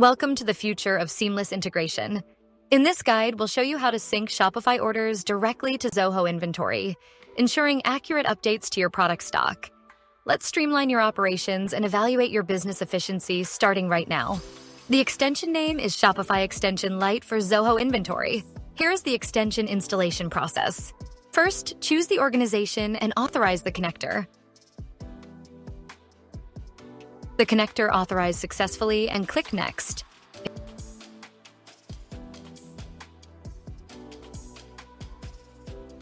Welcome to the future of seamless integration. In this guide, we'll show you how to sync Shopify orders directly to Zoho Inventory, ensuring accurate updates to your product stock. Let's streamline your operations and evaluate your business efficiency starting right now. The extension name is Shopify Extension Lite for Zoho Inventory. Here's the extension installation process. First, choose the organization and authorize the connector. The connector authorized successfully and click Next.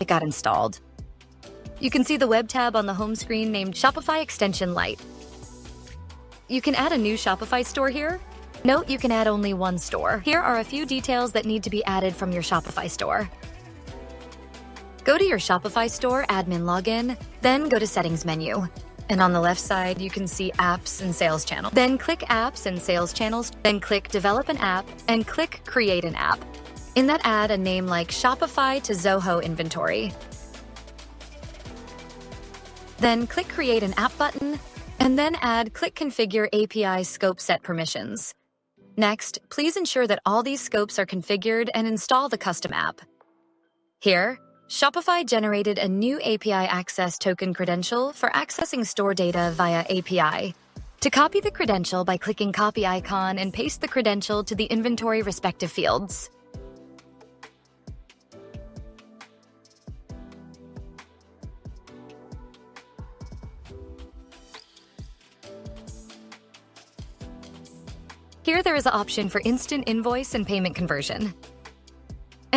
It got installed. You can see the web tab on the home screen named Shopify Extension Lite. You can add a new Shopify store here. Note you can add only one store. Here are a few details that need to be added from your Shopify store. Go to your Shopify store admin login, then go to Settings menu. And on the left side, you can see Apps and Sales Channel. Then click Apps and Sales Channels, then click Develop an App, and click Create an App. In that, add a name like Shopify to Zoho Inventory. Then click Create an App button, and then add Click Configure API Scope Set Permissions. Next, please ensure that all these scopes are configured and install the custom app. Here, Shopify generated a new API access token credential for accessing store data via API. To copy the credential by clicking Copy icon and paste the credential to the inventory respective fields. Here there is an option for instant invoice and payment conversion.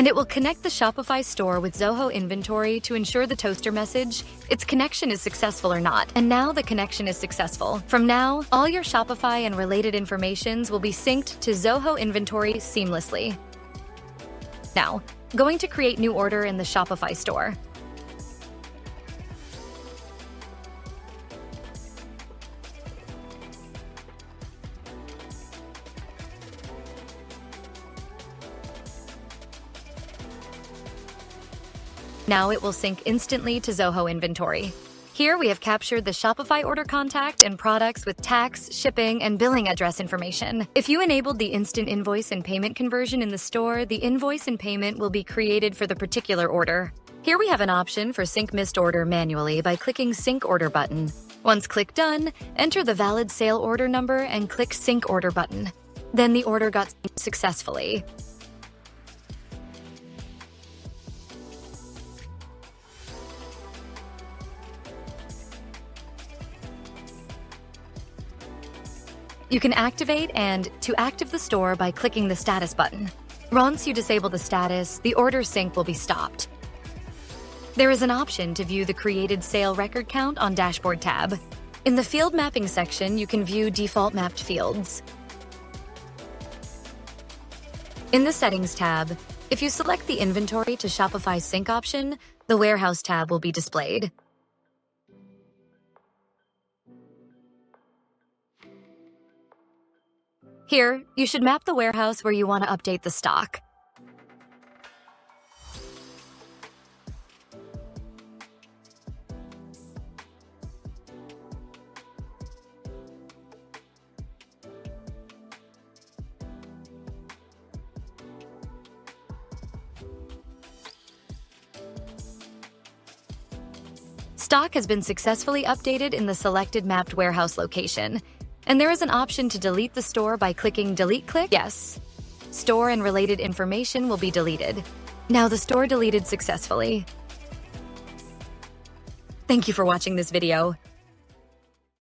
And it will connect the Shopify store with Zoho Inventory to ensure the toaster message, its connection is successful or not. And now the connection is successful. From now, all your Shopify and related informations will be synced to Zoho Inventory seamlessly. Now, going to create new order in the Shopify store. Now it will sync instantly to Zoho Inventory. Here we have captured the Shopify order contact and products with tax, shipping, and billing address information. If you enabled the instant invoice and payment conversion in the store, the invoice and payment will be created for the particular order. Here we have an option for sync missed order manually by clicking Sync Order button. Once click Done, enter the valid sale order number and click Sync Order button. Then the order got synced successfully. You can activate and to active the store by clicking the Status button. Once you disable the status, the order sync will be stopped. There is an option to view the created sale record count on Dashboard tab. In the Field Mapping section, you can view default mapped fields. In the Settings tab, if you select the Inventory to Shopify Sync option, the Warehouse tab will be displayed. Here, you should map the warehouse where you want to update the stock. Stock has been successfully updated in the selected mapped warehouse location. And there is an option to delete the store by clicking Delete Click. Yes. Store and related information will be deleted. Now the store deleted successfully. Thank you for watching this video.